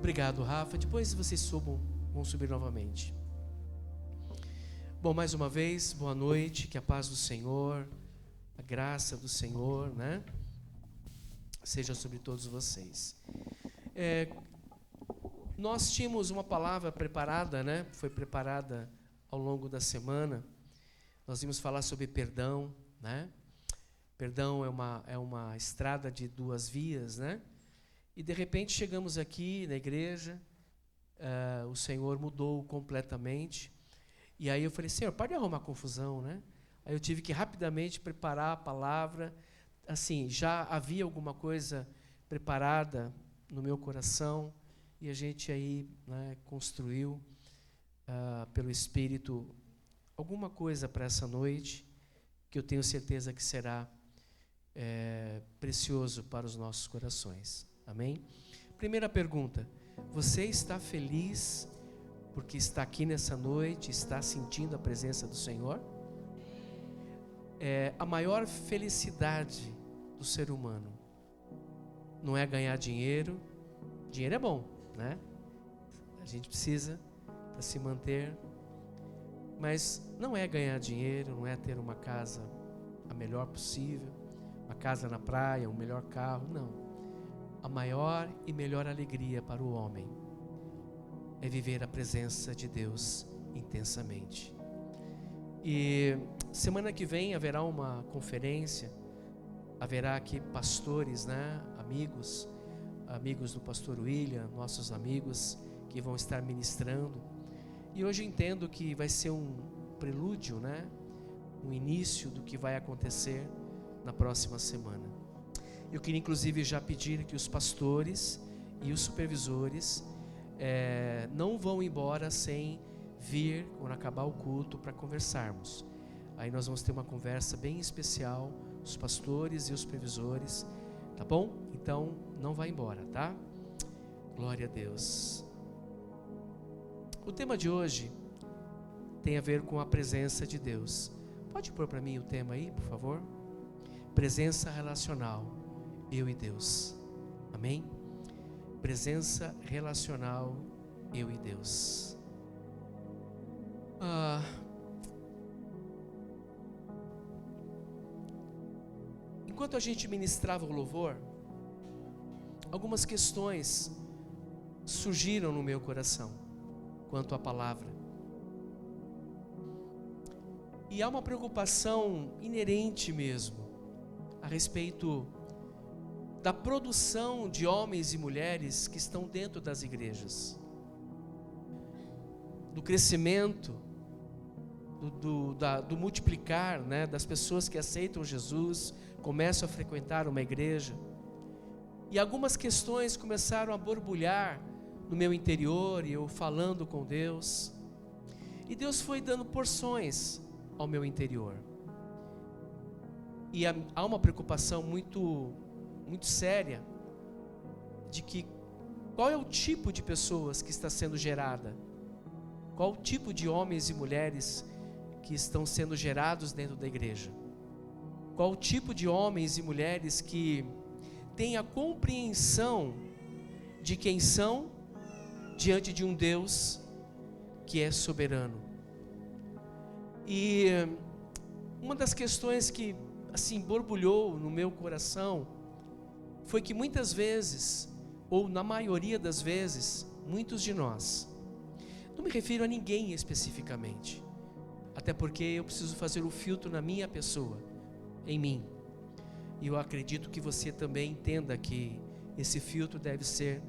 Obrigado, Rafa. Depois vocês vão subir novamente. Bom, mais uma vez, boa noite, que a paz do Senhor, a graça do Senhor, né, seja sobre todos vocês. Nós tínhamos uma palavra preparada, né, foi preparada ao longo da semana. Nós íamos falar sobre perdão, né? Perdão é uma estrada de duas vias, né? E de repente chegamos aqui na igreja, o Senhor mudou completamente. E aí eu falei, Senhor, pode arrumar confusão, né? Aí eu tive que rapidamente preparar a palavra. Assim, já havia alguma coisa preparada no meu coração e a gente aí, né, construiu pelo Espírito alguma coisa para essa noite que eu tenho certeza que será precioso para os nossos corações. Amém? Primeira pergunta, você está feliz porque está aqui nessa noite, está sentindo a presença do Senhor? A maior felicidade do ser humano não é ganhar dinheiro. Dinheiro é bom, né? A gente precisa para se manter. Mas não é ganhar dinheiro, não é ter uma casa a melhor possível, uma casa na praia, um melhor carro, não. A maior e melhor alegria para o homem é viver a presença de Deus intensamente. E semana que vem haverá uma conferência, haverá aqui pastores, né, amigos do pastor William, nossos amigos que vão estar ministrando. E hoje eu entendo que vai ser um prelúdio, né, um início do que vai acontecer na próxima semana. Eu queria inclusive já pedir que os pastores e os supervisores não vão embora sem vir quando acabar o culto para conversarmos. Aí nós vamos ter uma conversa bem especial, os pastores e os supervisores, tá bom? Então não vá embora, tá? Glória a Deus. O tema de hoje tem a ver com a presença de Deus. Pode pôr para mim o tema aí, por favor? Presença relacional, eu e Deus. Amém? Presença relacional, eu e Deus. Enquanto a gente ministrava o louvor, algumas questões surgiram no meu coração quanto à palavra. E há uma preocupação inerente mesmo a respeito da produção de homens e mulheres que estão dentro das igrejas, do crescimento, do multiplicar, né, das pessoas que aceitam Jesus, começam a frequentar uma igreja. E algumas questões começaram a borbulhar no meu interior, e eu falando com Deus, e Deus foi dando porções ao meu interior. E há uma preocupação muito séria de que qual é o tipo de pessoas que está sendo gerada, qual o tipo de homens e mulheres que estão sendo gerados dentro da igreja, qual o tipo de homens e mulheres que têm a compreensão de quem são diante de um Deus que é soberano. E uma das questões que assim borbulhou no meu coração foi que muitas vezes, ou na maioria das vezes, muitos de nós, não me refiro a ninguém especificamente, até porque eu preciso fazer o filtro na minha pessoa, em mim, e eu acredito que você também entenda que esse filtro deve ser,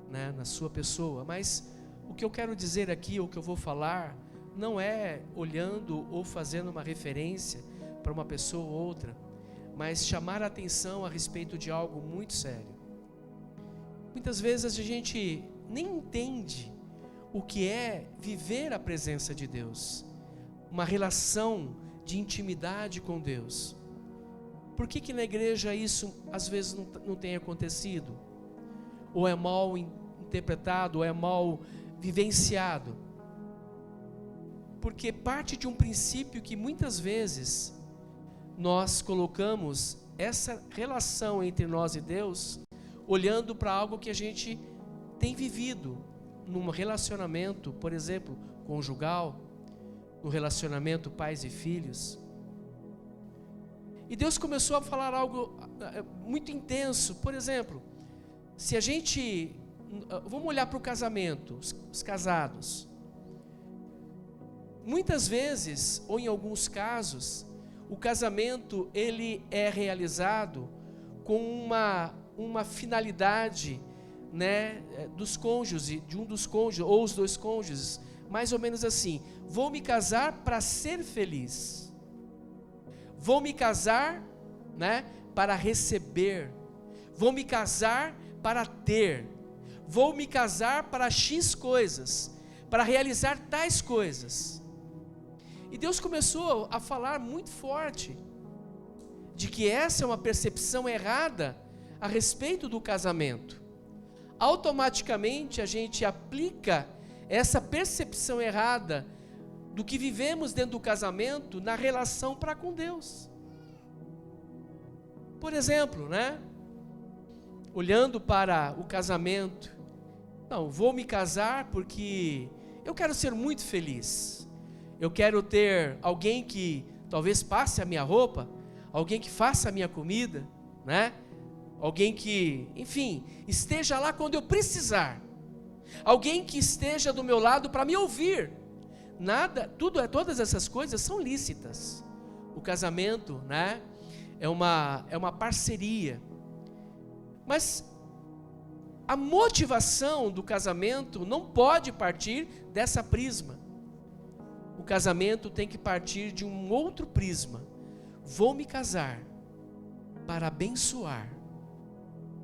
né, na sua pessoa. Mas o que eu quero dizer aqui, o que eu vou falar, não é olhando ou fazendo uma referência para uma pessoa ou outra, mas chamar a atenção a respeito de algo muito sério. Muitas vezes a gente nem entende o que é viver a presença de Deus, uma relação de intimidade com Deus. Por que na igreja isso às vezes não tem acontecido? Ou é mal interpretado, ou é mal vivenciado? Porque parte de um princípio que muitas vezes nós colocamos essa relação entre nós e Deus olhando para algo que a gente tem vivido num relacionamento, por exemplo, conjugal, no relacionamento pais e filhos. E Deus começou a falar algo muito intenso. Por exemplo, se a gente... Vamos olhar para o casamento, os casados. Muitas vezes, ou em alguns casos, o casamento ele é realizado com uma finalidade, né, dos cônjuges, de um dos cônjuges, ou os dois cônjuges, mais ou menos assim: vou me casar para ser feliz, vou me casar, né, para receber, vou me casar para ter, vou me casar para X coisas, para realizar tais coisas. E Deus começou a falar muito forte de que essa é uma percepção errada a respeito do casamento. Automaticamente a gente aplica essa percepção errada do que vivemos dentro do casamento na relação para com Deus. Por exemplo, né? Olhando para o casamento, não, vou me casar porque eu quero ser muito feliz. Eu quero ter alguém que talvez passe a minha roupa, alguém que faça a minha comida, né? Alguém que, enfim, esteja lá quando eu precisar. Alguém que esteja do meu lado para me ouvir. Todas essas coisas são lícitas. O casamento, né, é uma parceria. Mas a motivação do casamento não pode partir dessa prisma. O casamento tem que partir de um outro prisma. Vou me casar para abençoar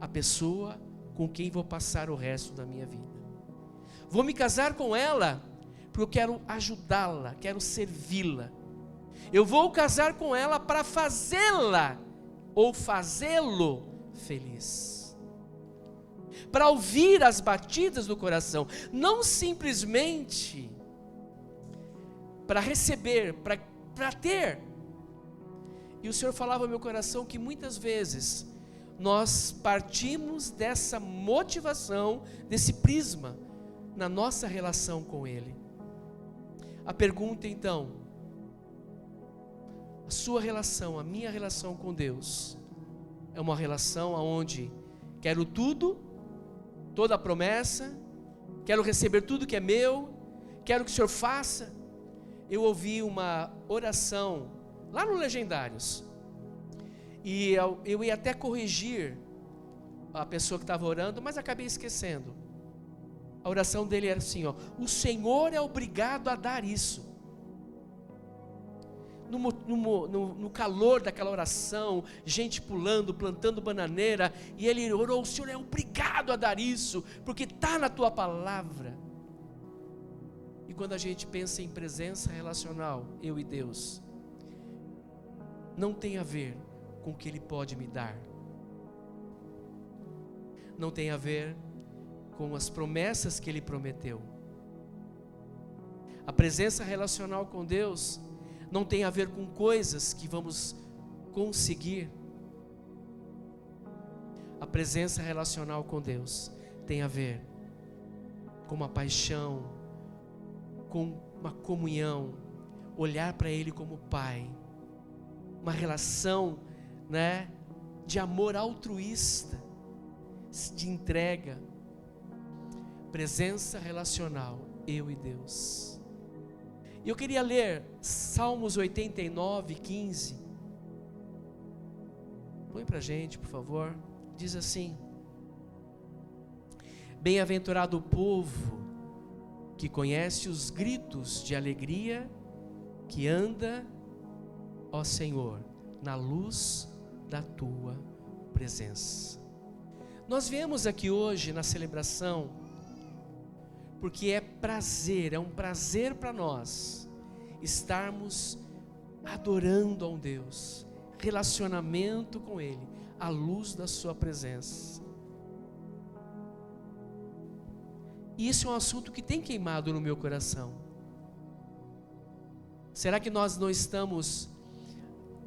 a pessoa com quem vou passar o resto da minha vida. Vou me casar com ela porque eu quero ajudá-la, quero servi-la. Eu vou casar com ela para fazê-la ou fazê-lo feliz. Para ouvir as batidas do coração, não simplesmente para receber, para ter. E o Senhor falava ao meu coração que muitas vezes nós partimos dessa motivação, desse prisma, na nossa relação com Ele. A pergunta então, a sua relação, a minha relação com Deus, é uma relação onde quero tudo, toda a promessa, quero receber tudo que é meu, quero que o Senhor faça. Eu ouvi uma oração lá no Legendários, e eu ia até corrigir a pessoa que estava orando, mas acabei esquecendo. A oração dele era assim, ó: o Senhor é obrigado a dar isso. No calor daquela oração, gente pulando, plantando bananeira, e ele orou: o Senhor é obrigado a dar isso, porque está na tua palavra. E quando a gente pensa em presença relacional, eu e Deus, não tem a ver com o que Ele pode me dar, não tem a ver com as promessas que Ele prometeu. A presença relacional com Deus não tem a ver com coisas que vamos conseguir. A presença relacional com Deus tem a ver com uma paixão, com uma comunhão, olhar para Ele como Pai, uma relação, né, de amor altruísta, de entrega. Presença relacional, eu e Deus. E eu queria ler Salmos 89, 15. Põe pra gente, por favor. Diz assim: bem-aventurado o povo que conhece os gritos de alegria, que anda, ó Senhor, na luz da tua presença. Nós viemos aqui hoje na celebração porque é um prazer para nós estarmos adorando a um Deus, relacionamento com Ele, à luz da sua presença. E isso é um assunto que tem queimado no meu coração. Será que nós não estamos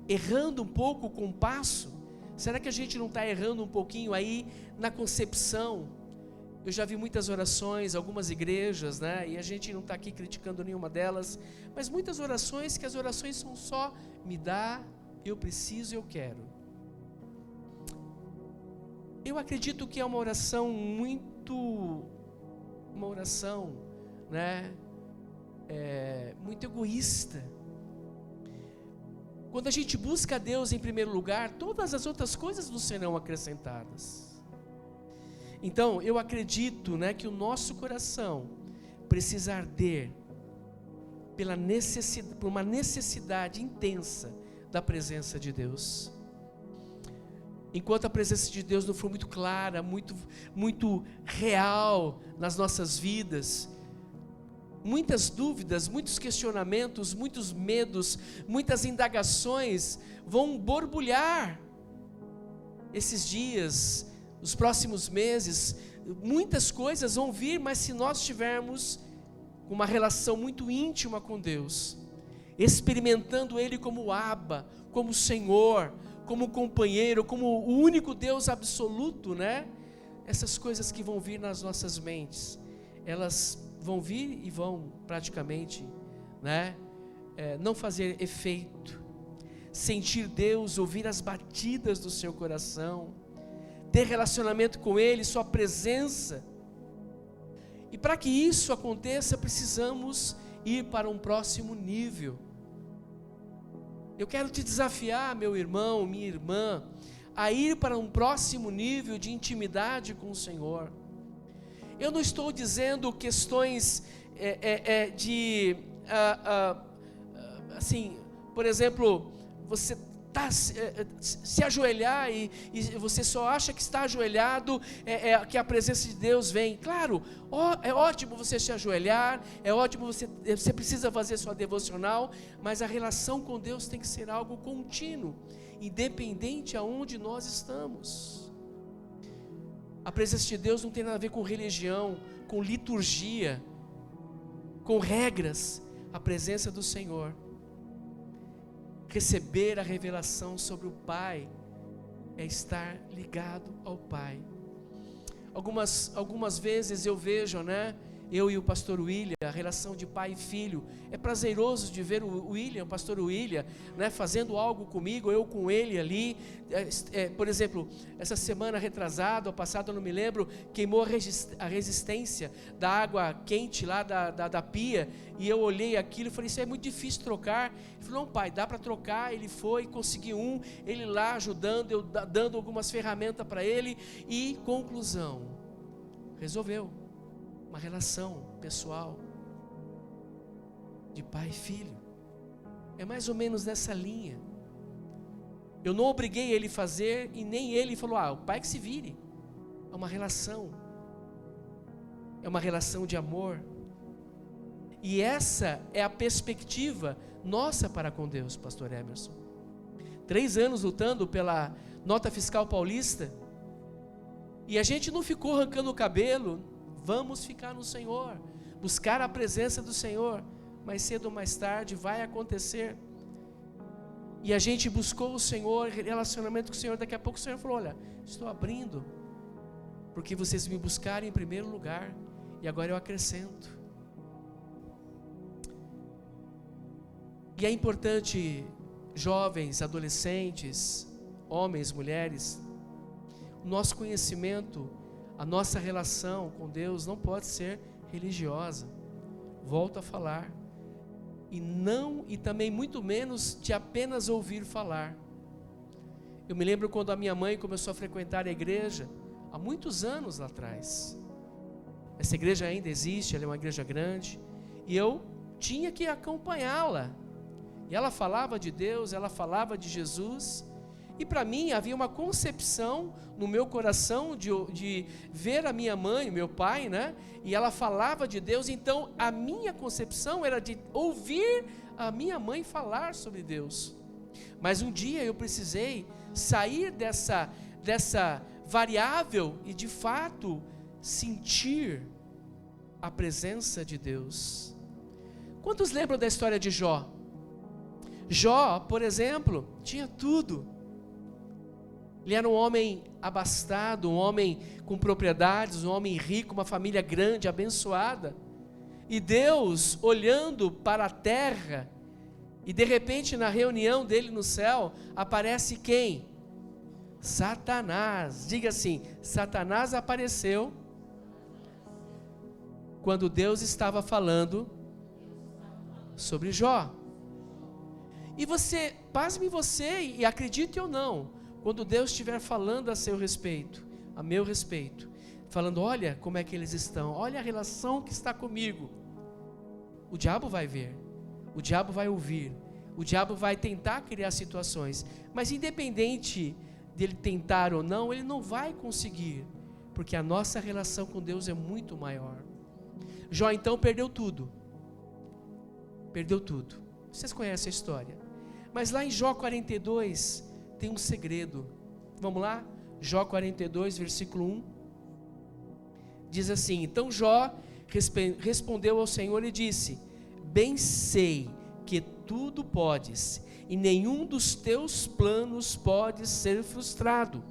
errando um pouco o compasso? Será que a gente não está errando um pouquinho aí na concepção Eu já vi muitas orações, algumas igrejas, né? E a gente não está aqui criticando nenhuma delas, mas muitas orações que as orações são só me dá, eu preciso, eu quero. Eu acredito que é uma oração né? Muito egoísta. Quando a gente busca a Deus em primeiro lugar, todas as outras coisas nos serão acrescentadas. Então, eu acredito, né, que o nosso coração precisa arder por uma necessidade intensa da presença de Deus. Enquanto a presença de Deus não for muito clara, muito real nas nossas vidas, muitas dúvidas, muitos questionamentos, muitos medos, muitas indagações vão borbulhar esses dias, os próximos meses. Muitas coisas vão vir, mas se nós tivermos uma relação muito íntima com Deus, experimentando Ele como Abba, como Senhor, como companheiro, como o único Deus absoluto, né? Essas coisas que vão vir nas nossas mentes, elas vão vir e vão praticamente, né? Não fazer efeito. Sentir Deus, ouvir as batidas do seu coração, ter relacionamento com Ele, sua presença. E para que isso aconteça, precisamos ir para um próximo nível. Eu quero te desafiar, meu irmão, minha irmã, a ir para um próximo nível de intimidade com o Senhor. Eu não estou dizendo questões assim, por exemplo, você se ajoelhar e você só acha que está ajoelhado, que a presença de Deus vem. Claro, é ótimo você se ajoelhar, é ótimo, você precisa fazer sua devocional, mas a relação com Deus tem que ser algo contínuo, independente aonde nós estamos. A presença de Deus não tem nada a ver com religião, com liturgia, com regras. A presença do Senhor, receber a revelação sobre o Pai, é estar ligado ao Pai. Algumas vezes eu vejo, né, eu e o pastor William, a relação de pai e filho. É prazeroso de ver o pastor William, né, fazendo algo comigo, eu com ele ali. Por exemplo, essa semana retrasada, ou passada, eu não me lembro, queimou a resistência da água quente lá da pia, e eu olhei aquilo e falei, isso é muito difícil trocar. Ele falou, não pai, dá para trocar. Ele foi, conseguiu ele lá ajudando, eu dando algumas ferramentas para ele, e conclusão, resolveu. Uma relação pessoal de pai e filho. É mais ou menos nessa linha. Eu não obriguei ele a fazer, e nem ele falou, o pai que se vire. É uma relação. É uma relação de amor. E essa é a perspectiva nossa para com Deus, pastor Emerson. 3 anos lutando pela nota fiscal paulista, e a gente não ficou arrancando o cabelo. Vamos ficar no Senhor, buscar a presença do Senhor. Mais cedo ou mais tarde vai acontecer. E a gente buscou o Senhor, relacionamento com o Senhor. Daqui a pouco o Senhor falou, olha, estou abrindo, porque vocês me buscaram em primeiro lugar, e agora eu acrescento. E é importante, jovens, adolescentes, homens, mulheres, o nosso conhecimento, a nossa relação com Deus não pode ser religiosa. Volto a falar. E também muito menos de apenas ouvir falar. Eu me lembro quando a minha mãe começou a frequentar a igreja, há muitos anos lá atrás. Essa igreja ainda existe, ela é uma igreja grande, e eu tinha que acompanhá-la. E ela falava de Deus, ela falava de Jesus, e para mim havia uma concepção no meu coração de ver a minha mãe, meu pai, né? E ela falava de Deus, então a minha concepção era de ouvir a minha mãe falar sobre Deus. Mas um dia eu precisei sair dessa variável e de fato sentir a presença de Deus. Quantos lembram da história de Jó? Jó, por exemplo, tinha tudo. Ele era um homem abastado, um homem com propriedades, um homem rico, uma família grande, abençoada. E Deus, olhando para a terra, e de repente na reunião dele no céu, aparece quem? Satanás. Diga assim: Satanás apareceu quando Deus estava falando sobre Jó. E você, pasme você, e acredite ou não, quando Deus estiver falando a seu respeito, a meu respeito, falando, olha como é que eles estão, olha a relação que está comigo, o diabo vai ver, o diabo vai ouvir, o diabo vai tentar criar situações, mas independente dele tentar ou não, ele não vai conseguir, porque a nossa relação com Deus é muito maior. Jó então perdeu tudo, vocês conhecem a história, mas lá em Jó 42 tem um segredo. Vamos lá? Jó 42 versículo 1 diz assim: então Jó respondeu ao Senhor e disse, bem sei que tudo podes, e nenhum dos teus planos pode ser frustrado.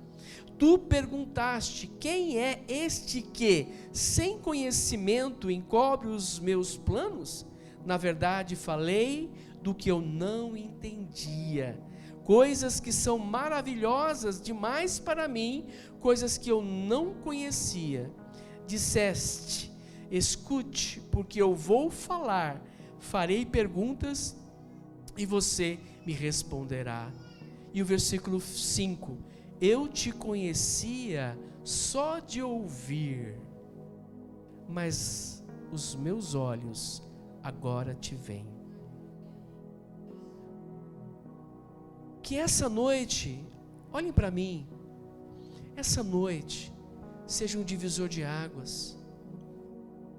Tu perguntaste, quem é este que, sem conhecimento, encobre os meus planos? Na verdade, falei do que eu não entendia, coisas que são maravilhosas demais para mim, coisas que eu não conhecia. Disseste, escute, porque eu vou falar, farei perguntas e você me responderá. E o versículo 5, eu te conhecia só de ouvir, mas os meus olhos agora te veem. Que essa noite, olhem para mim, essa noite seja um divisor de águas.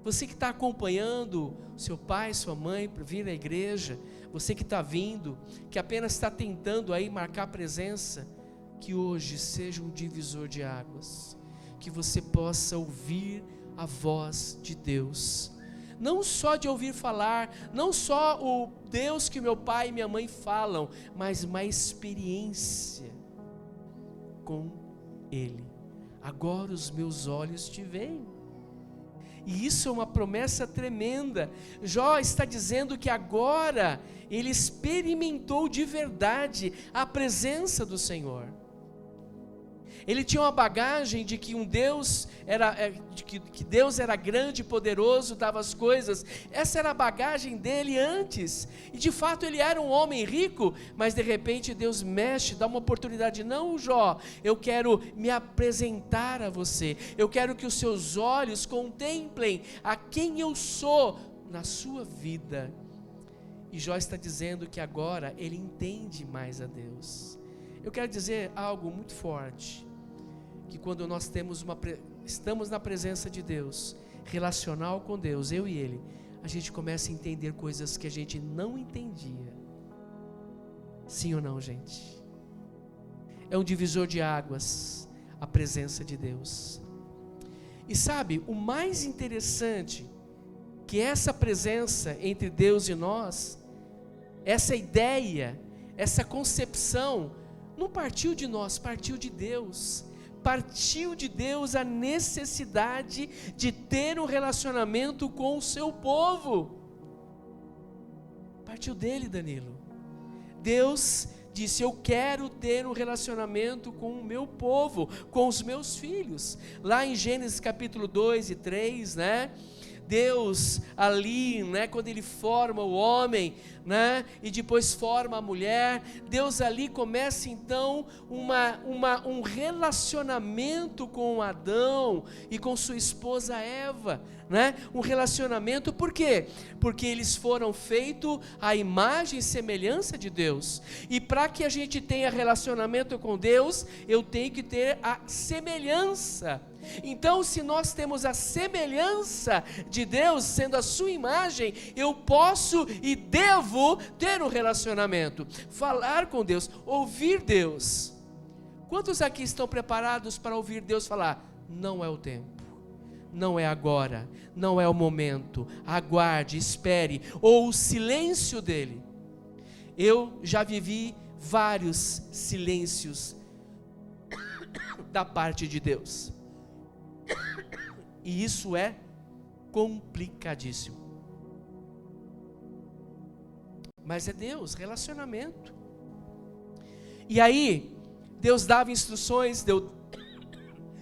Você que está acompanhando seu pai, sua mãe para vir à igreja, você que está vindo, que apenas está tentando aí marcar presença, que hoje seja um divisor de águas, que você possa ouvir a voz de Deus, não só de ouvir falar, não só o Deus que meu pai e minha mãe falam, mas uma experiência com Ele. Agora os meus olhos te veem. E isso é uma promessa tremenda. Jó está dizendo que agora ele experimentou de verdade a presença do Senhor. Ele tinha uma bagagem de que Deus era grande, poderoso, dava as coisas. Essa era a bagagem dele antes. E de fato ele era um homem rico, mas de repente Deus mexe, dá uma oportunidade. Não, Jó, eu quero me apresentar a você. Eu quero que os seus olhos contemplem a quem eu sou na sua vida. E Jó está dizendo que agora ele entende mais a Deus. Eu quero dizer algo muito forte, que quando nós estamos na presença de Deus, relacional com Deus, eu e Ele, a gente começa a entender coisas que a gente não entendia. Sim ou não, gente? É um divisor de águas, a presença de Deus. E sabe, o mais interessante, que essa presença entre Deus e nós, essa ideia, essa concepção, não partiu de nós, partiu de Deus. Partiu de Deus a necessidade de ter um relacionamento com o seu povo. Partiu dele, Danilo. Deus disse, eu quero ter um relacionamento com o meu povo, com os meus filhos. Lá em Gênesis capítulo 2 e 3, né? Deus ali, né, quando Ele forma o homem, né, e depois forma a mulher, Deus ali começa então um relacionamento com Adão e com sua esposa Eva, né, um relacionamento, por quê? Porque eles foram feitos à imagem e semelhança de Deus, e para que a gente tenha relacionamento com Deus, eu tenho que ter a semelhança. Então, se nós temos a semelhança de Deus, sendo a sua imagem, eu posso e devo ter um relacionamento, falar com Deus, ouvir Deus. Quantos aqui estão preparados para ouvir Deus falar? Não é o tempo, não é agora, não é o momento, aguarde, espere, ou o silêncio dele. Eu já vivi vários silêncios da parte de Deus. E isso é complicadíssimo. Mas é Deus, relacionamento. E aí, Deus dava instruções, deu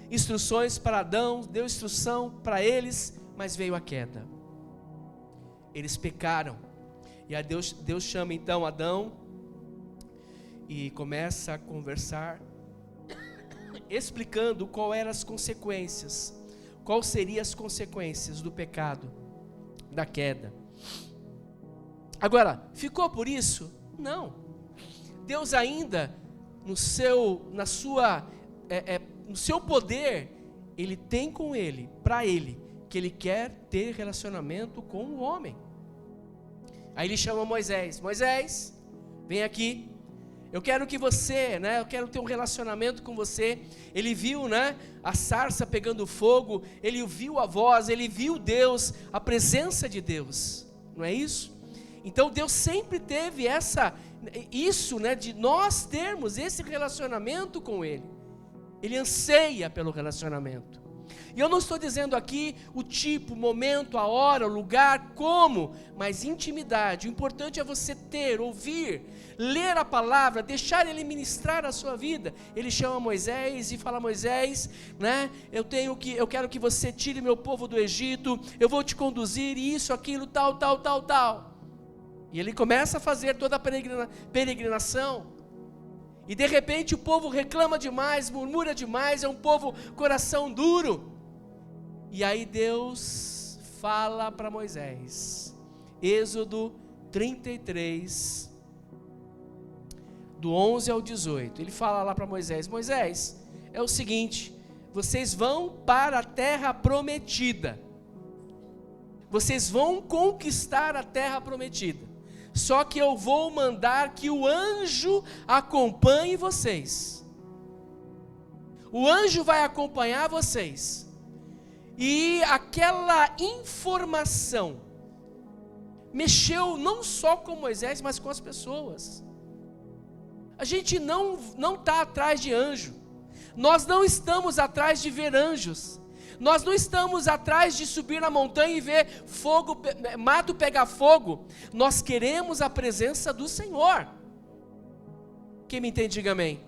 instruções para Adão, deu instrução para eles, mas veio a queda. Eles pecaram. E aí Deus chama então Adão e começa a conversar, explicando quais eram as consequências, quais seriam as consequências do pecado, da queda. Agora, ficou por isso? Não. Deus ainda, no seu poder, Ele tem com ele, para ele, que Ele quer ter relacionamento com o homem. Aí Ele chama Moisés: Moisés, vem aqui, eu quero que você, eu quero ter um relacionamento com você. Ele viu, a sarça pegando fogo, ele viu a voz, ele viu Deus, a presença de Deus, não é isso? Então Deus sempre teve isso, de nós termos esse relacionamento com Ele. Ele anseia pelo relacionamento. E eu não estou dizendo aqui o tipo, o momento, a hora, o lugar, como, mas intimidade. O importante é você ter, ouvir, ler a palavra, deixar Ele ministrar a sua vida. Ele chama Moisés e fala: Moisés, eu quero que você tire meu povo do Egito, eu vou te conduzir, isso, aquilo, tal. E ele começa a fazer toda a peregrinação. E de repente o povo reclama demais, murmura demais, é um povo coração duro. E aí Deus fala para Moisés, Êxodo 33, do 11 ao 18, ele fala lá para Moisés: Moisés, é o seguinte, vocês vão para a terra prometida, vocês vão conquistar a terra prometida, só que eu vou mandar que o anjo acompanhe vocês. O anjo vai acompanhar vocês. E aquela informação mexeu não só com Moisés, mas com as pessoas. A gente não está atrás de anjo. Nós não estamos atrás de ver anjos. Nós não estamos atrás de subir na montanha e ver fogo, mato pegar fogo. Nós queremos a presença do Senhor. Quem me entende, diga amém.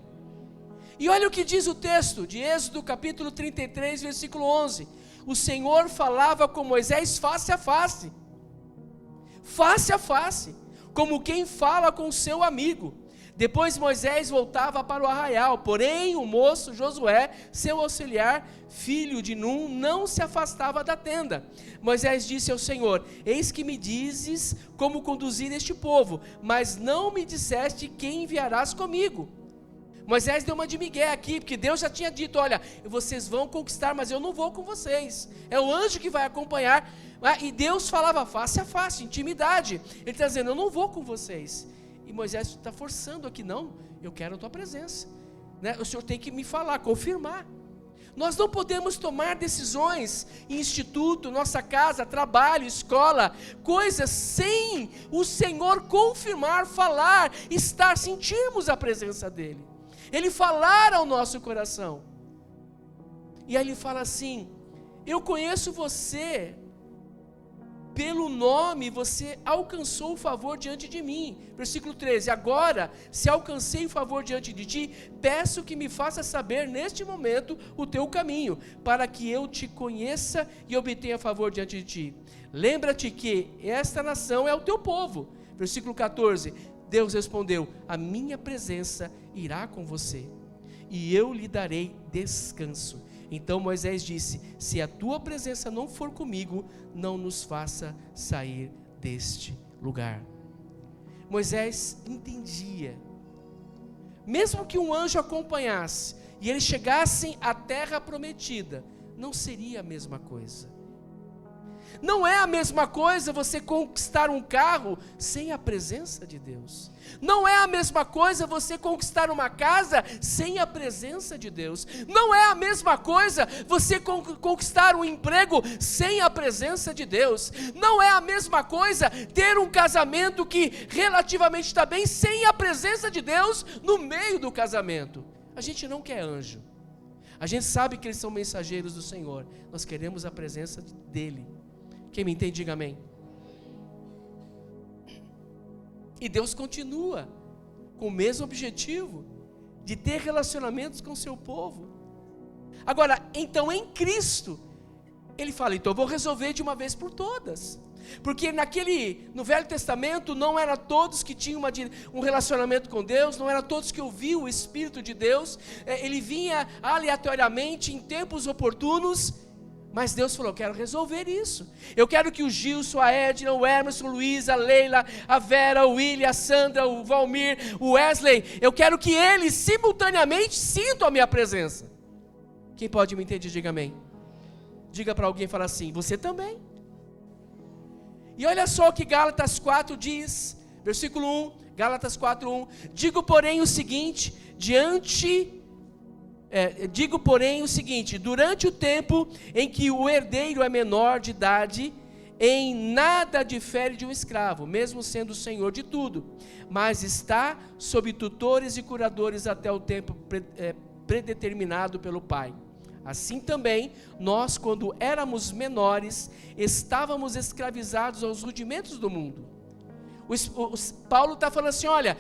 E olha o que diz o texto de Êxodo capítulo 33, versículo 11. O Senhor falava com Moisés face a face, como quem fala com seu amigo. Depois Moisés voltava para o arraial, porém o moço Josué, seu auxiliar, filho de Num, não se afastava da tenda. Moisés disse ao Senhor: eis que me dizes como conduzir este povo, mas não me disseste quem enviarás comigo. Moisés deu uma de migué aqui, porque Deus já tinha dito: olha, vocês vão conquistar, mas eu não vou com vocês, é o anjo que vai acompanhar. E Deus falava face a face, intimidade. Ele está dizendo: eu não vou com vocês. E Moisés está forçando aqui: não, eu quero a tua presença, o Senhor tem que me falar, confirmar. Nós não podemos tomar decisões em instituto, nossa casa, trabalho, escola, coisas sem o Senhor confirmar, falar, sentirmos a presença dEle, Ele falar ao nosso coração. E aí Ele fala assim: eu conheço você, pelo nome você alcançou o favor diante de mim. Versículo 13, agora, se alcancei o favor diante de ti, peço que me faça saber neste momento o teu caminho, para que eu te conheça e obtenha favor diante de ti. Lembra-te que esta nação é o teu povo. Versículo 14, Deus respondeu: a minha presença irá com você, e eu lhe darei descanso. Então Moisés disse: se a tua presença não for comigo, não nos faça sair deste lugar. Moisés entendia, mesmo que um anjo acompanhasse e eles chegassem à terra prometida, não seria a mesma coisa. Não é a mesma coisa você conquistar um carro sem a presença de Deus. Não é a mesma coisa você conquistar uma casa sem a presença de Deus. Não é a mesma coisa você conquistar um emprego sem a presença de Deus. Não é a mesma coisa ter um casamento que relativamente está bem sem a presença de Deus no meio do casamento. A gente não quer anjo. A gente sabe que eles são mensageiros do Senhor. Nós queremos a presença dEle. Quem me entende, diga amém. E Deus continua com o mesmo objetivo de ter relacionamentos com o seu povo. Agora, então em Cristo, Ele fala, então eu vou resolver de uma vez por todas. Porque no Velho Testamento não era todos que tinham um relacionamento com Deus, não era todos que ouviam o Espírito de Deus, ele vinha aleatoriamente em tempos oportunos, mas Deus falou, eu quero resolver isso, eu quero que o Gilson, a Edna, o Emerson, o Luiz, a Leila, a Vera, o William, a Sandra, o Valmir, o Wesley, eu quero que eles simultaneamente sintam a minha presença. Quem pode me entender, diga amém. Diga para alguém, fala assim, você também. E olha só o que Gálatas 4 diz, versículo 1, Gálatas 4:1, digo porém o seguinte, durante o tempo em que o herdeiro é menor de idade, em nada difere de um escravo, mesmo sendo o senhor de tudo, mas está sob tutores e curadores até o tempo predeterminado pelo Pai. Assim também, nós, quando éramos menores, estávamos escravizados aos rudimentos do mundo. Paulo está falando assim, olha,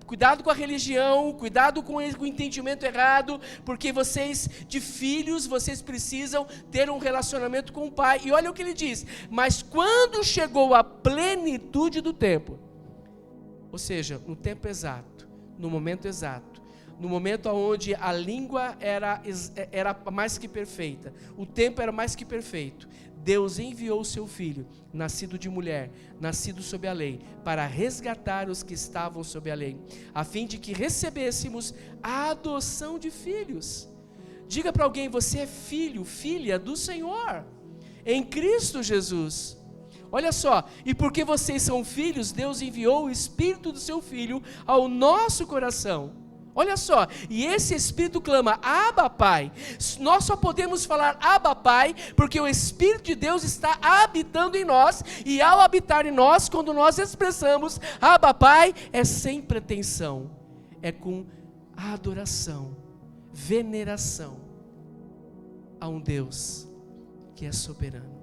cuidado com a religião, cuidado com o entendimento errado, porque vocês, de filhos, vocês precisam ter um relacionamento com o Pai. E olha o que ele diz, mas quando chegou a plenitude do tempo, ou seja, no tempo exato, no momento exato, no momento onde a língua era mais que perfeita, o tempo era mais que perfeito, Deus enviou o seu Filho, nascido de mulher, nascido sob a lei, para resgatar os que estavam sob a lei, a fim de que recebêssemos a adoção de filhos. Diga para alguém, você é filho, filha do Senhor, em Cristo Jesus. Olha só, e porque vocês são filhos, Deus enviou o Espírito do seu Filho ao nosso coração. Olha só, e esse Espírito clama, Abba Pai. Nós só podemos falar Abba Pai, porque o Espírito de Deus está habitando em nós, e ao habitar em nós, quando nós expressamos Abba Pai, é sem pretensão, é com adoração, veneração a um Deus que é soberano.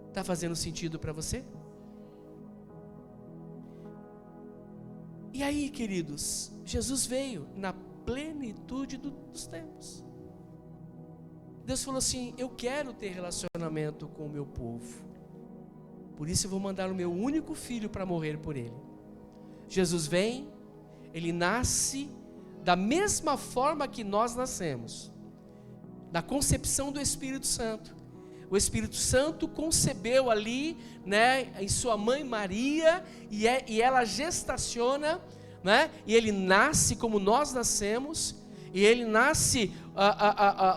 Está fazendo sentido para você? E aí, queridos, Jesus veio na plenitude dos tempos. Deus falou assim, eu quero ter relacionamento com o meu povo. Por isso eu vou mandar o meu único filho para morrer por ele. Jesus vem, ele nasce da mesma forma que nós nascemos. Da concepção do Espírito Santo. O Espírito Santo concebeu ali, né, em sua mãe Maria, e ela gestaciona, né, e ele nasce como nós nascemos, e ele nasce,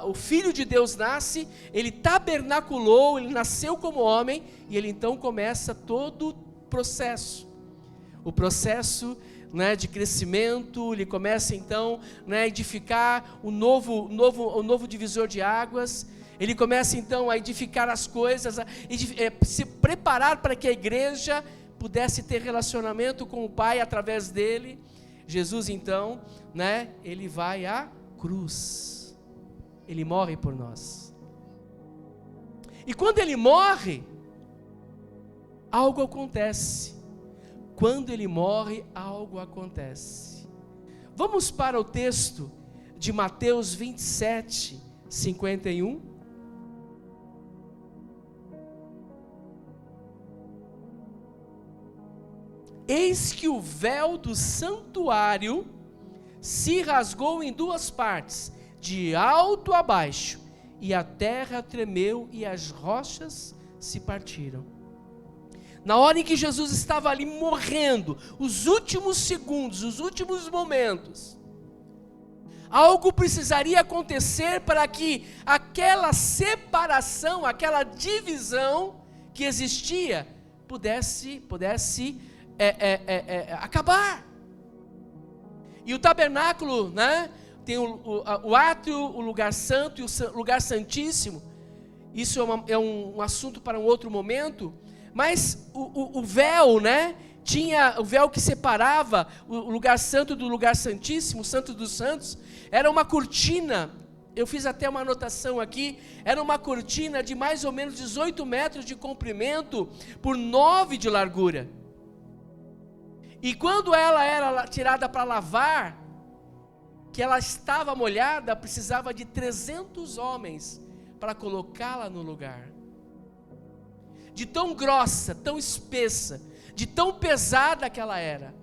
o Filho de Deus nasce, ele tabernaculou, ele nasceu como homem, e ele então começa todo o processo, né, de crescimento. Ele começa então, né, a edificar o novo divisor de águas. Ele começa então a edificar as coisas, se preparar para que a igreja pudesse ter relacionamento com o Pai através dele. Jesus então, né, ele vai à cruz, ele morre por nós. E quando ele morre, algo acontece. Quando ele morre, algo acontece. Vamos para o texto de Mateus 27, 51. Eis que o véu do santuário se rasgou em duas partes, de alto a baixo, e a terra tremeu e as rochas se partiram. Na hora em que Jesus estava ali morrendo, os últimos segundos, os últimos momentos, algo precisaria acontecer para que aquela separação, aquela divisão que existia, pudesse acabar. E o tabernáculo, né, tem o átrio, o lugar santo e o lugar santíssimo. Isso é um assunto para um outro momento. Mas o véu, né, tinha o véu que separava o lugar santo do lugar santíssimo, o santo dos santos. Era uma cortina eu fiz até uma anotação aqui, era uma cortina de mais ou menos 18 metros de comprimento por 9 de largura. E quando ela era tirada para lavar, que ela estava molhada, precisava de 300 homens para colocá-la no lugar. De tão grossa, tão espessa, de tão pesada que ela era.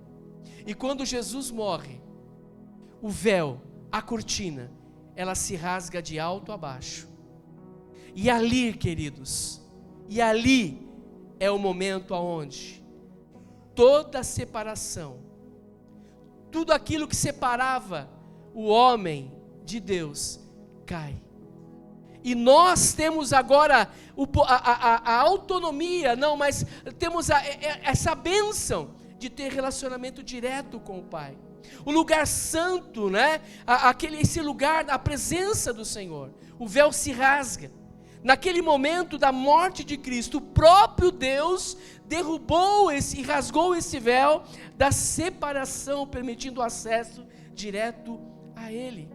E quando Jesus morre, o véu, a cortina, ela se rasga de alto a baixo. E ali, queridos, e ali é o momento aonde toda a separação, tudo aquilo que separava o homem de Deus, cai. E nós temos agora a autonomia, não, mas temos essa bênção de ter relacionamento direto com o Pai. O lugar santo, né? Esse lugar, a presença do Senhor. O véu se rasga. Naquele momento da morte de Cristo, o próprio Deus derrubou e rasgou esse véu da separação, permitindo o acesso direto a Ele.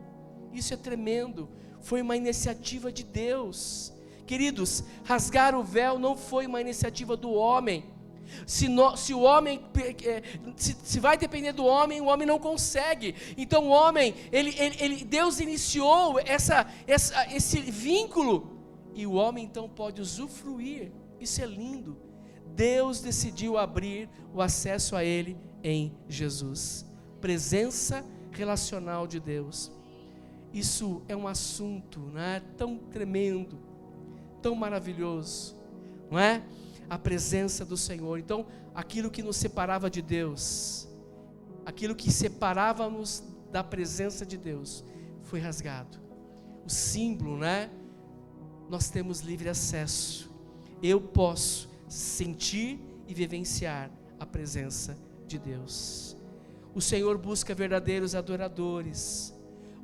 Isso é tremendo. Foi uma iniciativa de Deus. Queridos, rasgar o véu não foi uma iniciativa do homem. Se o homem, se vai depender do homem, o homem não consegue. Então o homem, Deus iniciou esse vínculo, e o homem então pode usufruir. Isso é lindo. Deus decidiu abrir o acesso a Ele em Jesus. Presença relacional de Deus. Isso é um assunto, né, tão tremendo, tão maravilhoso, não é? A presença do Senhor. Então, aquilo que nos separava de Deus, aquilo que separava-nos da presença de Deus, foi rasgado. O símbolo, né? Nós temos livre acesso. Eu posso sentir e vivenciar a presença de Deus. O Senhor busca verdadeiros adoradores.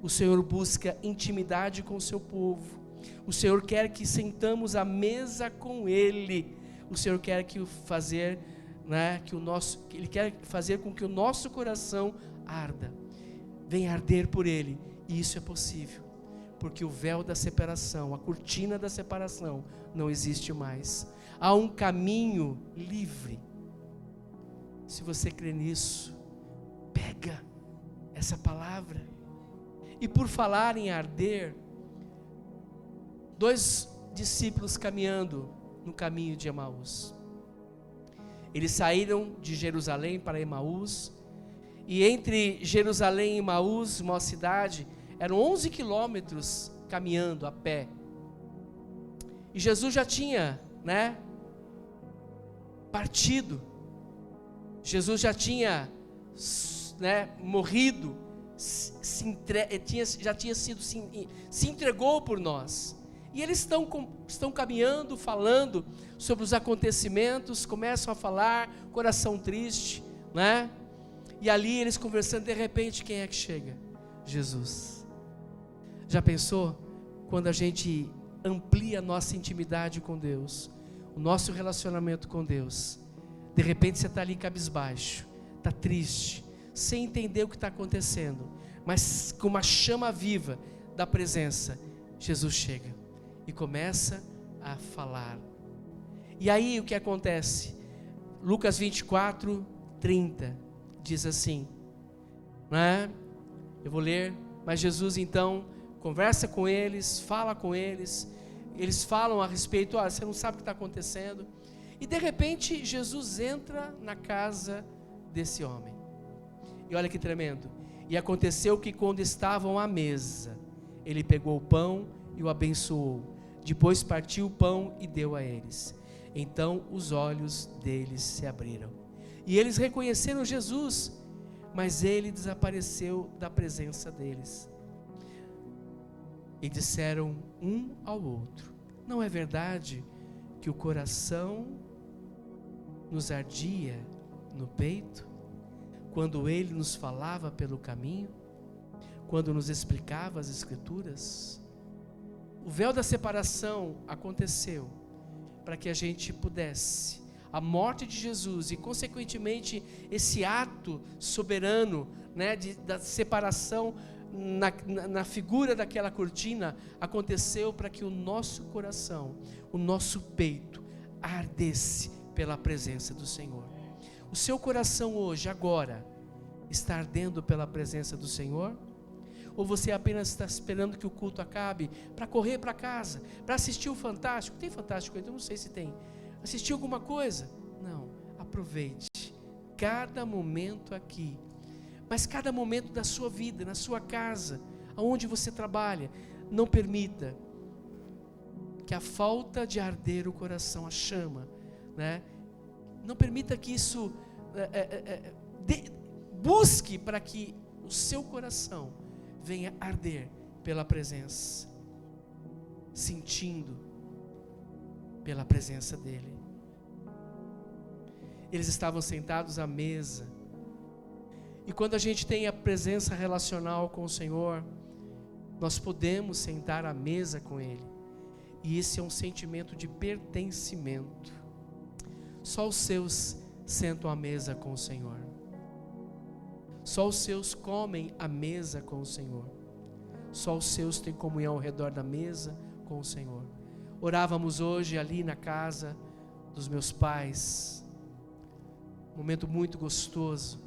O Senhor busca intimidade com o seu povo. O Senhor quer que sentamos à mesa com Ele. O Senhor quer fazer, né, Ele quer fazer com que o nosso coração arda. Venha arder por Ele. E isso é possível, porque o véu da separação, a cortina da separação, não existe mais. Há um caminho livre. Se você crê nisso, pega essa palavra. E por falar em arder, 2 discípulos caminhando no caminho de Emaús. Eles saíram de Jerusalém para Emaús, e entre Jerusalém e Emaús, uma cidade, eram 11 quilômetros caminhando a pé. E Jesus já tinha, né, partido. Jesus já tinha, né, morrido, já tinha sido, se entregou por nós. E eles estão caminhando, falando sobre os acontecimentos, começam a falar, coração triste, né? E ali eles conversando, de repente, quem é que chega? Jesus. Já pensou? Quando a gente amplia a nossa intimidade com Deus, o nosso relacionamento com Deus, de repente você está ali cabisbaixo, está triste, sem entender o que está acontecendo, mas com uma chama viva da presença, Jesus chega e começa a falar. E aí o que acontece? Lucas 24, 30 diz assim, né? Eu vou ler, mas Jesus então conversa com eles, fala com eles, eles falam a respeito, você não sabe o que está acontecendo, e de repente Jesus entra na casa desse homem. E olha que tremendo. E aconteceu que quando estavam à mesa, ele pegou o pão e o abençoou. Depois partiu o pão e deu a eles. Então os olhos deles se abriram. E eles reconheceram Jesus, mas ele desapareceu da presença deles. E disseram um ao outro: não é verdade que o coração nos ardia no peito, quando ele nos falava pelo caminho, quando nos explicava as Escrituras? O véu da separação aconteceu para que a gente pudesse, a morte de Jesus e consequentemente esse ato soberano, né, da separação, na figura daquela cortina, aconteceu para que o nosso coração, o nosso peito, ardesse pela presença do Senhor. O seu coração hoje, agora, está ardendo pela presença do Senhor? Ou você apenas está esperando que o culto acabe para correr para casa, para assistir o Fantástico? Tem Fantástico aí? Eu não sei se tem. Assistir alguma coisa? Não, aproveite cada momento aqui, mas cada momento da sua vida, na sua casa, aonde você trabalha. Não permita que a falta de arder o coração, a chama, né? Não permita que isso busque para que o seu coração venha arder pela presença, sentindo pela presença dEle. Eles estavam sentados à mesa, e quando a gente tem a presença relacional com o Senhor, nós podemos sentar à mesa com Ele, e esse é um sentimento de pertencimento. Só os seus sentam à mesa com o Senhor, só os seus comem à mesa com o Senhor, só os seus têm comunhão ao redor da mesa com o Senhor. Orávamos hoje ali na casa dos meus pais, um momento muito gostoso,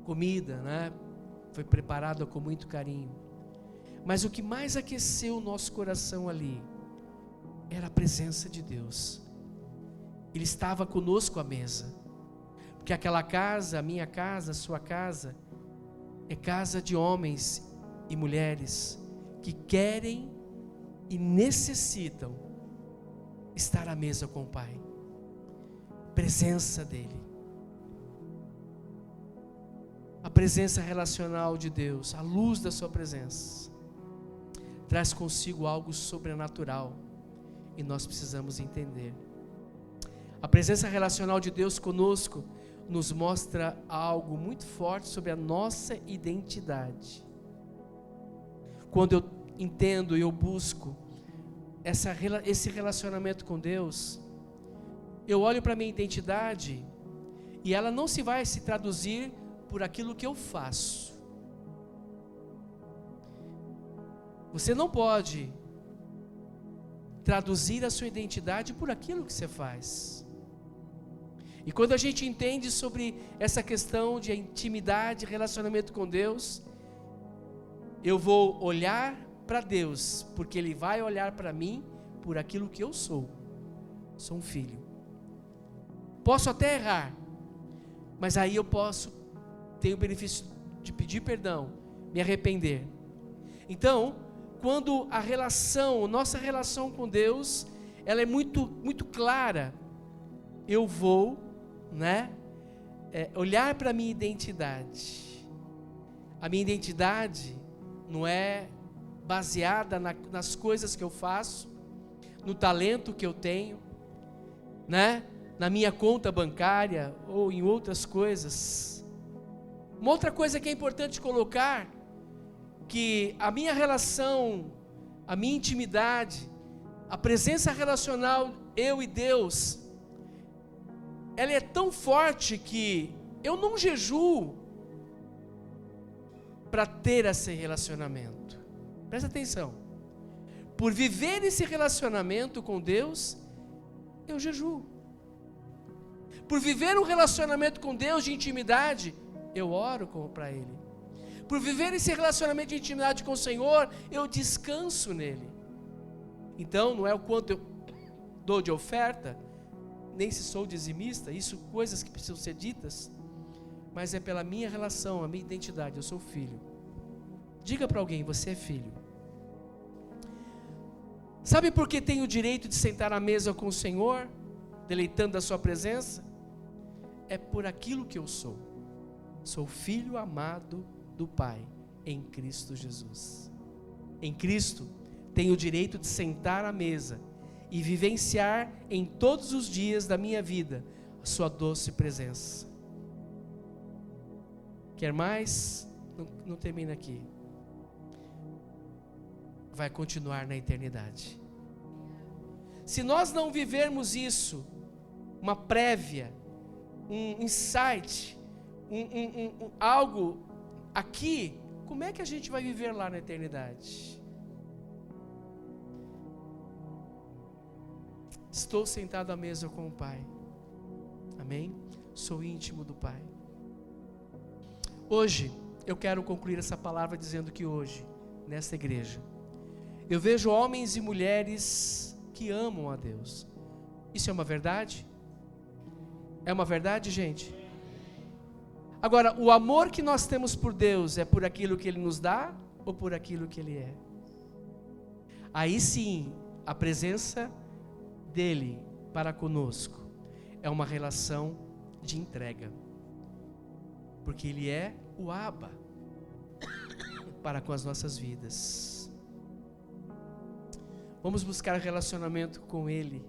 comida, né? Foi preparada com muito carinho, mas o que mais aqueceu o nosso coração ali era a presença de Deus. Ele estava conosco à mesa, porque aquela casa, a minha casa, a sua casa, é casa de homens e mulheres que querem e necessitam estar à mesa com o Pai. Presença dEle, a presença relacional de Deus, a luz da sua presença, traz consigo algo sobrenatural, e nós precisamos entender. A presença relacional de Deus conosco nos mostra algo muito forte sobre a nossa identidade. Quando eu entendo e eu busco esse relacionamento com Deus, eu olho para a minha identidade, e ela não vai se traduzir por aquilo que eu faço. Você não pode traduzir a sua identidade por aquilo que você faz. E quando a gente entende sobre essa questão de intimidade, relacionamento com Deus, eu vou olhar para Deus, porque Ele vai olhar para mim por aquilo que eu sou. Sou um filho. Posso até errar, mas aí eu tenho o benefício de pedir perdão, me arrepender. Então, quando nossa relação com Deus, ela é muito, muito clara, eu vou, olhar para a minha identidade. A minha identidade não é baseada nas coisas que eu faço, no talento que eu tenho, na minha conta bancária ou em outras coisas. Uma outra coisa que é importante colocar, que a minha relação, a minha intimidade, a presença relacional, eu e Deus, ela é tão forte que eu não jejuo para ter esse relacionamento. Presta atenção. Por viver esse relacionamento com Deus, eu jejuo. Por viver um relacionamento com Deus de intimidade, eu oro para Ele. Por viver esse relacionamento de intimidade com o Senhor, eu descanso nele. Então, não é o quanto eu dou de oferta, nem se sou dizimista, isso coisas que precisam ser ditas, mas é pela minha relação, a minha identidade, eu sou filho. Diga para alguém, você é filho. Sabe por que tenho o direito de sentar à mesa com o Senhor, deleitando da sua presença? É por aquilo que eu sou. Sou filho amado do Pai, em Cristo Jesus. Em Cristo, tenho o direito de sentar à mesa e vivenciar em todos os dias da minha vida a sua doce presença. Quer mais? Não termina aqui. Vai continuar na eternidade. Se nós não vivermos isso, uma prévia, um insight, algo aqui como é que a gente vai viver lá na eternidade? Estou sentado à mesa com o Pai. Amém? Sou íntimo do Pai. Hoje, eu quero concluir essa palavra dizendo que hoje, nesta igreja, eu vejo homens e mulheres que amam a Deus. Isso é uma verdade? É uma verdade, gente? Agora, o amor que nós temos por Deus é por aquilo que Ele nos dá ou por aquilo que Ele é? Aí sim, a presença dEle para conosco é uma relação de entrega, porque Ele é o Abba para com as nossas vidas. Vamos buscar relacionamento com Ele,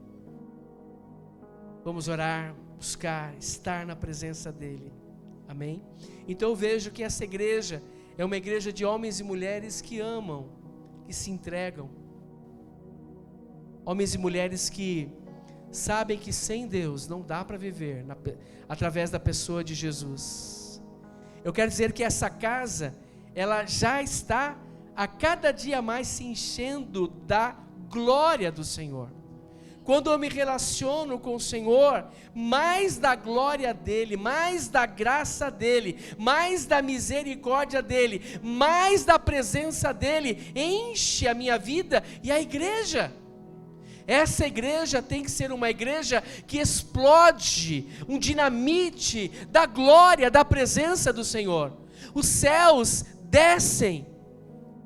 vamos orar, buscar, estar na presença dEle. Amém? Então eu vejo que essa igreja é uma igreja de homens e mulheres que amam, que se entregam. Homens e mulheres que sabem que sem Deus não dá para viver através da pessoa de Jesus. Eu quero dizer que essa casa, ela já está a cada dia mais se enchendo da glória do Senhor. Quando eu me relaciono com o Senhor, mais da glória dEle, mais da graça dEle, mais da misericórdia dEle, mais da presença dEle, enche a minha vida e a igreja. Essa igreja tem que ser uma igreja que explode, um dinamite da glória, da presença do Senhor. Os céus descem,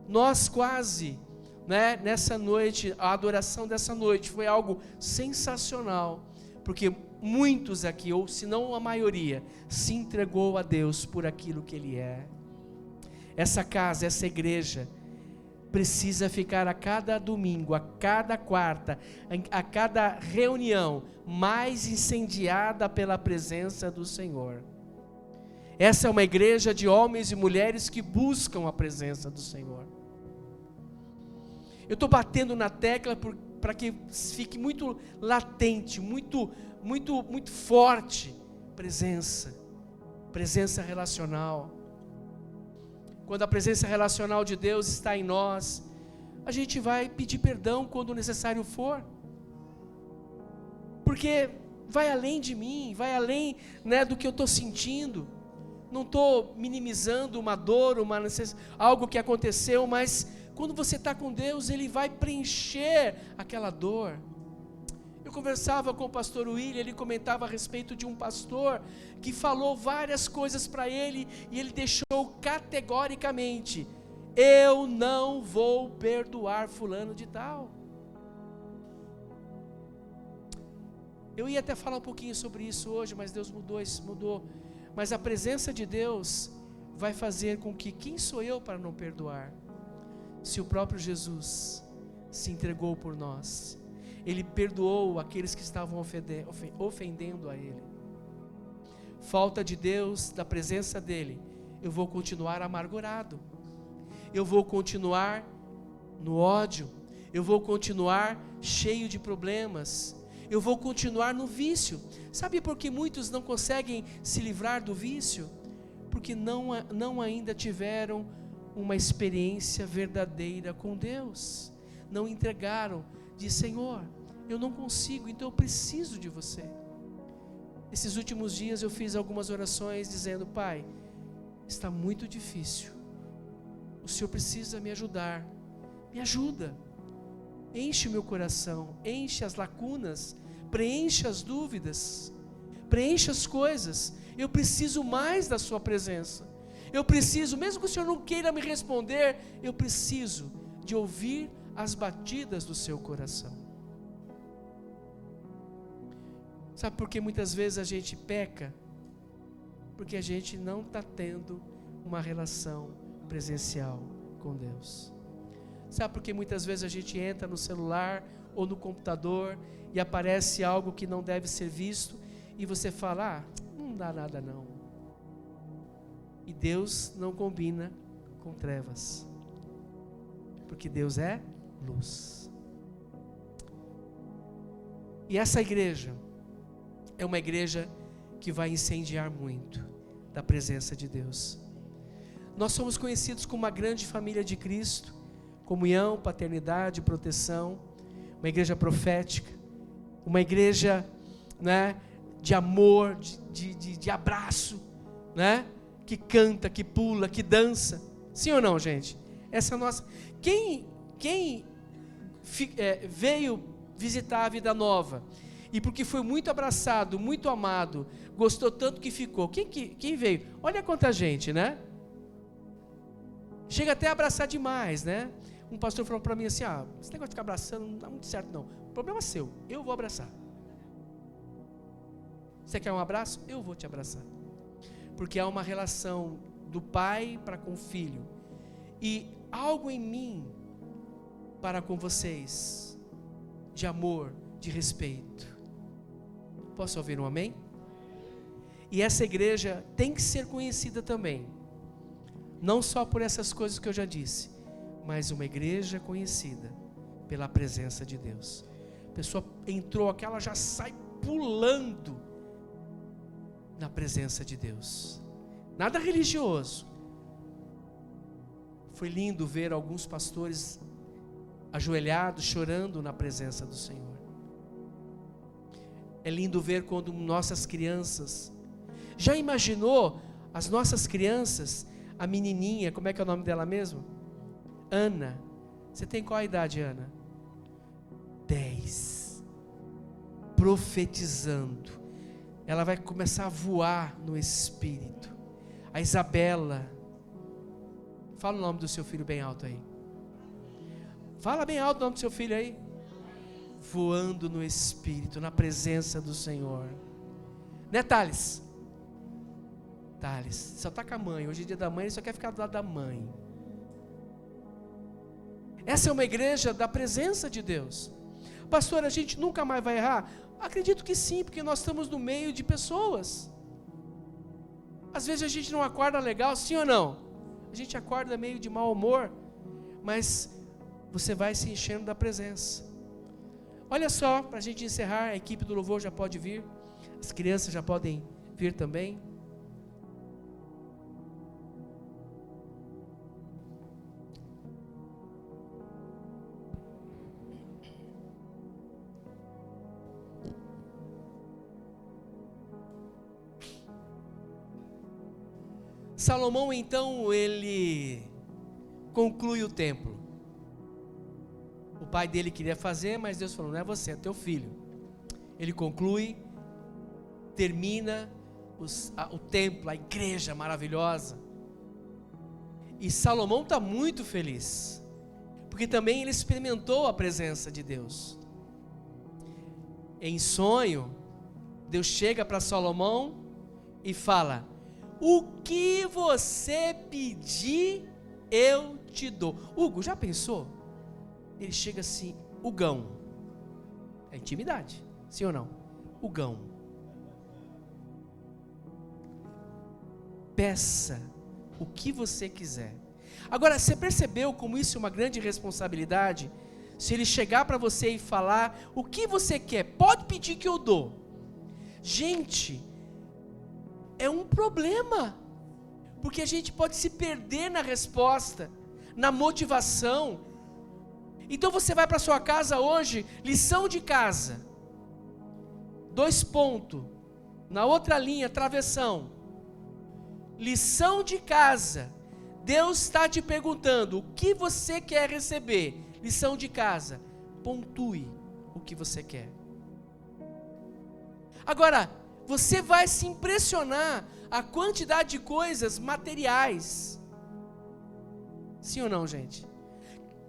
nós quase... Nessa noite, a adoração dessa noite foi algo sensacional, porque muitos aqui, ou se não a maioria, se entregou a Deus por aquilo que Ele é. Essa casa, essa igreja, precisa ficar a cada domingo, a cada quarta, a cada reunião, mais incendiada pela presença do Senhor. Essa é uma igreja de homens e mulheres que buscam a presença do Senhor. Eu estou batendo na tecla para que fique muito latente, muito forte, presença relacional. Quando a presença relacional de Deus está em nós, a gente vai pedir perdão quando necessário for, porque vai além de mim, vai além, do que eu estou sentindo. Não estou minimizando uma dor, algo que aconteceu, mas quando você está com Deus, Ele vai preencher aquela dor. Eu conversava com o pastor William, ele comentava a respeito de um pastor que falou várias coisas para ele, e ele deixou categoricamente: eu não vou perdoar fulano de tal. Eu ia até falar um pouquinho sobre isso hoje, mas Deus mudou. Mas a presença de Deus vai fazer com que, quem sou eu para não perdoar? Se o próprio Jesus se entregou por nós, Ele perdoou aqueles que estavam ofendendo a Ele. Falta de Deus, da presença dEle, eu vou continuar amargurado, eu vou continuar no ódio, eu vou continuar cheio de problemas, eu vou continuar no vício. Sabe por que muitos não conseguem se livrar do vício? Porque não ainda tiveram uma experiência verdadeira com Deus, não entregaram, diz: Senhor, eu não consigo, então eu preciso de você. Esses últimos dias eu fiz algumas orações dizendo: Pai, está muito difícil, o Senhor precisa me ajudar, me ajuda, enche o meu coração, enche as lacunas, preenche as dúvidas, preenche as coisas. Eu preciso mais da sua presença. Eu preciso, mesmo que o Senhor não queira me responder, eu preciso de ouvir as batidas do seu coração. Sabe por que muitas vezes a gente peca? Porque a gente não está tendo uma relação presencial com Deus. Sabe por que muitas vezes a gente entra no celular ou no computador e aparece algo que não deve ser visto e você fala: não dá nada não. E Deus não combina com trevas, porque Deus é luz. E essa igreja é uma igreja que vai incendiar muito da presença de Deus. Nós somos conhecidos como uma grande família de Cristo, comunhão, paternidade, proteção, uma igreja profética, uma igreja, né, de amor, de abraço, né, que canta, que pula, que dança. Sim ou não, gente? Essa é a nossa... Quem veio visitar a Vida Nova e porque foi muito abraçado, muito amado, gostou tanto que ficou, quem veio? Olha quanta gente, né? Chega até a abraçar demais, né? Um pastor falou para mim assim, esse negócio de ficar abraçando não dá muito certo não, o problema é seu, eu vou abraçar. Você quer um abraço? Eu vou te abraçar. Porque há uma relação do pai para com o filho, e algo em mim para com vocês, de amor, de respeito. Posso ouvir um amém? E essa igreja tem que ser conhecida também, não só por essas coisas que eu já disse, mas uma igreja conhecida pela presença de Deus. A pessoa entrou aqui, ela já sai pulando na presença de Deus. Nada religioso. Foi lindo ver alguns pastores ajoelhados, chorando na presença do Senhor. É lindo ver quando nossas crianças... Já imaginou as nossas crianças, a menininha, como é que é o nome dela mesmo? Ana. Você tem qual a idade, Ana? 10. Profetizando. Ela vai começar a voar no Espírito. A Isabela. Fala o nome do seu filho bem alto aí. Fala bem alto o nome do seu filho aí. Voando no Espírito, na presença do Senhor. Né, Thales? Thales, só está com a mãe. Hoje é dia da mãe, ele só quer ficar do lado da mãe. Essa é uma igreja da presença de Deus. Pastor, a gente nunca mais vai errar? Acredito que sim, porque nós estamos no meio de pessoas. Às vezes a gente não acorda legal, sim ou não? A gente acorda meio de mau humor, mas você vai se enchendo da presença. Olha só, para a gente encerrar, a equipe do louvor já pode vir, as crianças já podem vir também. Salomão então, ele conclui o templo. O pai dele queria fazer, mas Deus falou, não é você, é teu filho. Ele conclui, termina o templo, a igreja maravilhosa. E Salomão está muito feliz, porque também ele experimentou a presença de Deus. Em sonho, Deus chega para Salomão e fala, o que você pedir, eu te dou. Hugo, já pensou? Ele chega assim, Hugão. É intimidade, sim ou não? Hugão. Peça o que você quiser. Agora, você percebeu como isso é uma grande responsabilidade? Se ele chegar para você e falar, o que você quer, pode pedir que eu dou. Gente, é um problema, porque a gente pode se perder na resposta, na motivação. Então você vai para sua casa hoje, lição de casa, 2 pontos, na outra linha, travessão, lição de casa, Deus está te perguntando, o que você quer receber? Lição de casa, pontue o que você quer. Agora, você vai se impressionar a quantidade de coisas materiais. Sim ou não, gente?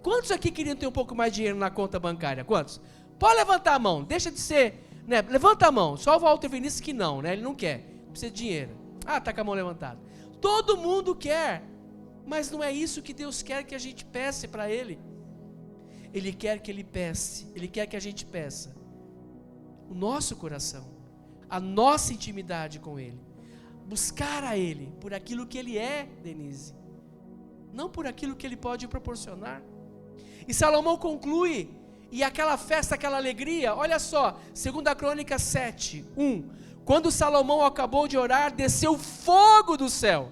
Quantos aqui queriam ter um pouco mais de dinheiro na conta bancária? Quantos? Pode levantar a mão, deixa de ser, né? Levanta a mão, só o Walter Vinícius que não, né? Ele não quer, precisa de dinheiro. Tá com a mão levantada. Todo mundo quer, mas não é isso que Deus quer que a gente peça para Ele. Ele quer que Ele quer que a gente peça o nosso coração, a nossa intimidade com Ele, buscar a Ele por aquilo que Ele é, Denise, não por aquilo que Ele pode proporcionar. E Salomão conclui, e aquela festa, aquela alegria, olha só, 2 Crônicas 7, 1, quando Salomão acabou de orar, desceu fogo do céu,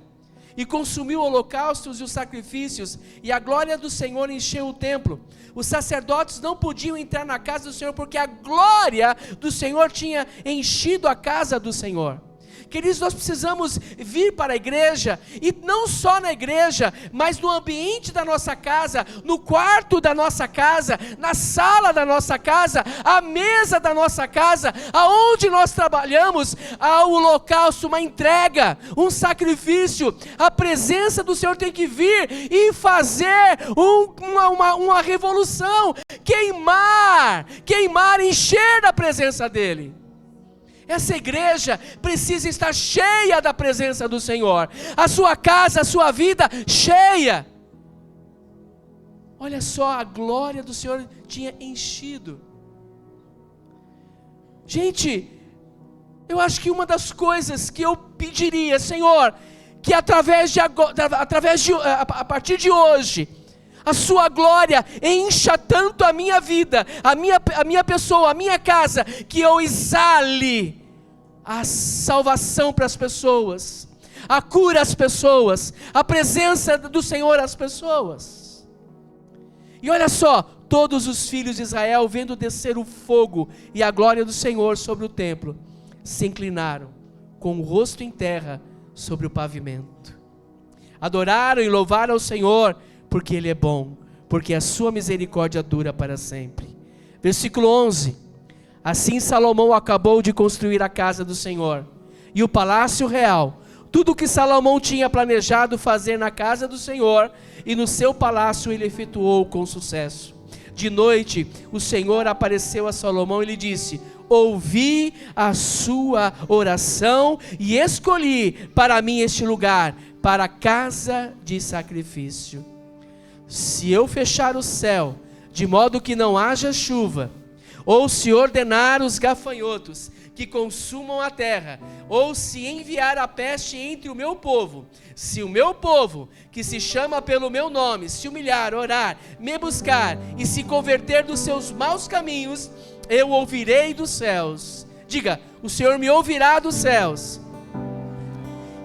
e consumiu holocaustos e os sacrifícios, e a glória do Senhor encheu o templo. Os sacerdotes não podiam entrar na casa do Senhor, porque a glória do Senhor tinha enchido a casa do Senhor. Queridos, nós precisamos vir para a igreja, e não só na igreja, mas no ambiente da nossa casa, no quarto da nossa casa, na sala da nossa casa, à mesa da nossa casa, aonde nós trabalhamos, ao holocausto, uma entrega, um sacrifício. A presença do Senhor tem que vir e fazer uma revolução, queimar, encher da presença dEle. Essa igreja precisa estar cheia da presença do Senhor. A sua casa, a sua vida cheia. Olha só, a glória do Senhor tinha enchido. Gente, eu acho que uma das coisas que eu pediria, Senhor, que a partir de hoje, a sua glória encha tanto a minha vida, a minha pessoa, a minha casa, que eu exale a salvação para as pessoas, a cura às pessoas, a presença do Senhor às pessoas. E olha só, todos os filhos de Israel, vendo descer o fogo e a glória do Senhor sobre o templo, se inclinaram com o rosto em terra sobre o pavimento. Adoraram e louvaram ao Senhor, porque Ele é bom, porque a sua misericórdia dura para sempre. Versículo 11. Assim Salomão acabou de construir a casa do Senhor e o palácio real, tudo o que Salomão tinha planejado fazer na casa do Senhor e no seu palácio ele efetuou com sucesso. De noite o Senhor apareceu a Salomão e lhe disse: ouvi a sua oração e escolhi para mim este lugar, para a casa de sacrifício. Se eu fechar o céu, de modo que não haja chuva, ou se ordenar os gafanhotos que consumam a terra, ou se enviar a peste entre o meu povo, se o meu povo, que se chama pelo meu nome, se humilhar, orar, me buscar e se converter dos seus maus caminhos, eu ouvirei dos céus. Diga, o Senhor me ouvirá dos céus.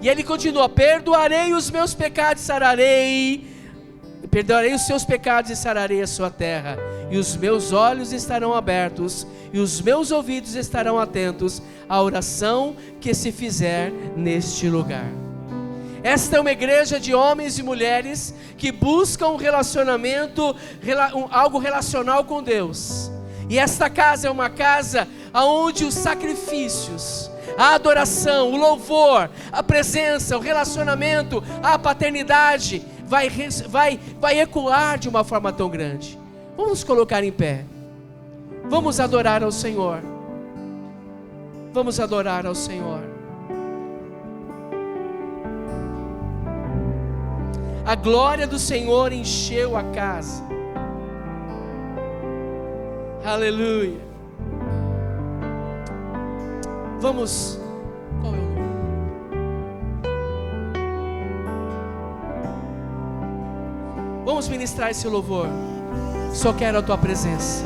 E ele continua: perdoarei os meus pecados, perdoarei os seus pecados e sararei a sua terra, e os meus olhos estarão abertos, e os meus ouvidos estarão atentos à oração que se fizer neste lugar. Esta é uma igreja de homens e mulheres que buscam um relacionamento, algo relacional com Deus. E esta casa é uma casa onde os sacrifícios, a adoração, o louvor, a presença, o relacionamento, a paternidade vai ecoar de uma forma tão grande. Vamos nos colocar em pé. Vamos adorar ao Senhor. Vamos adorar ao Senhor. A glória do Senhor encheu a casa. Aleluia. Vamos. Qual é o nome? Vamos ministrar esse louvor. Só quero a tua presença.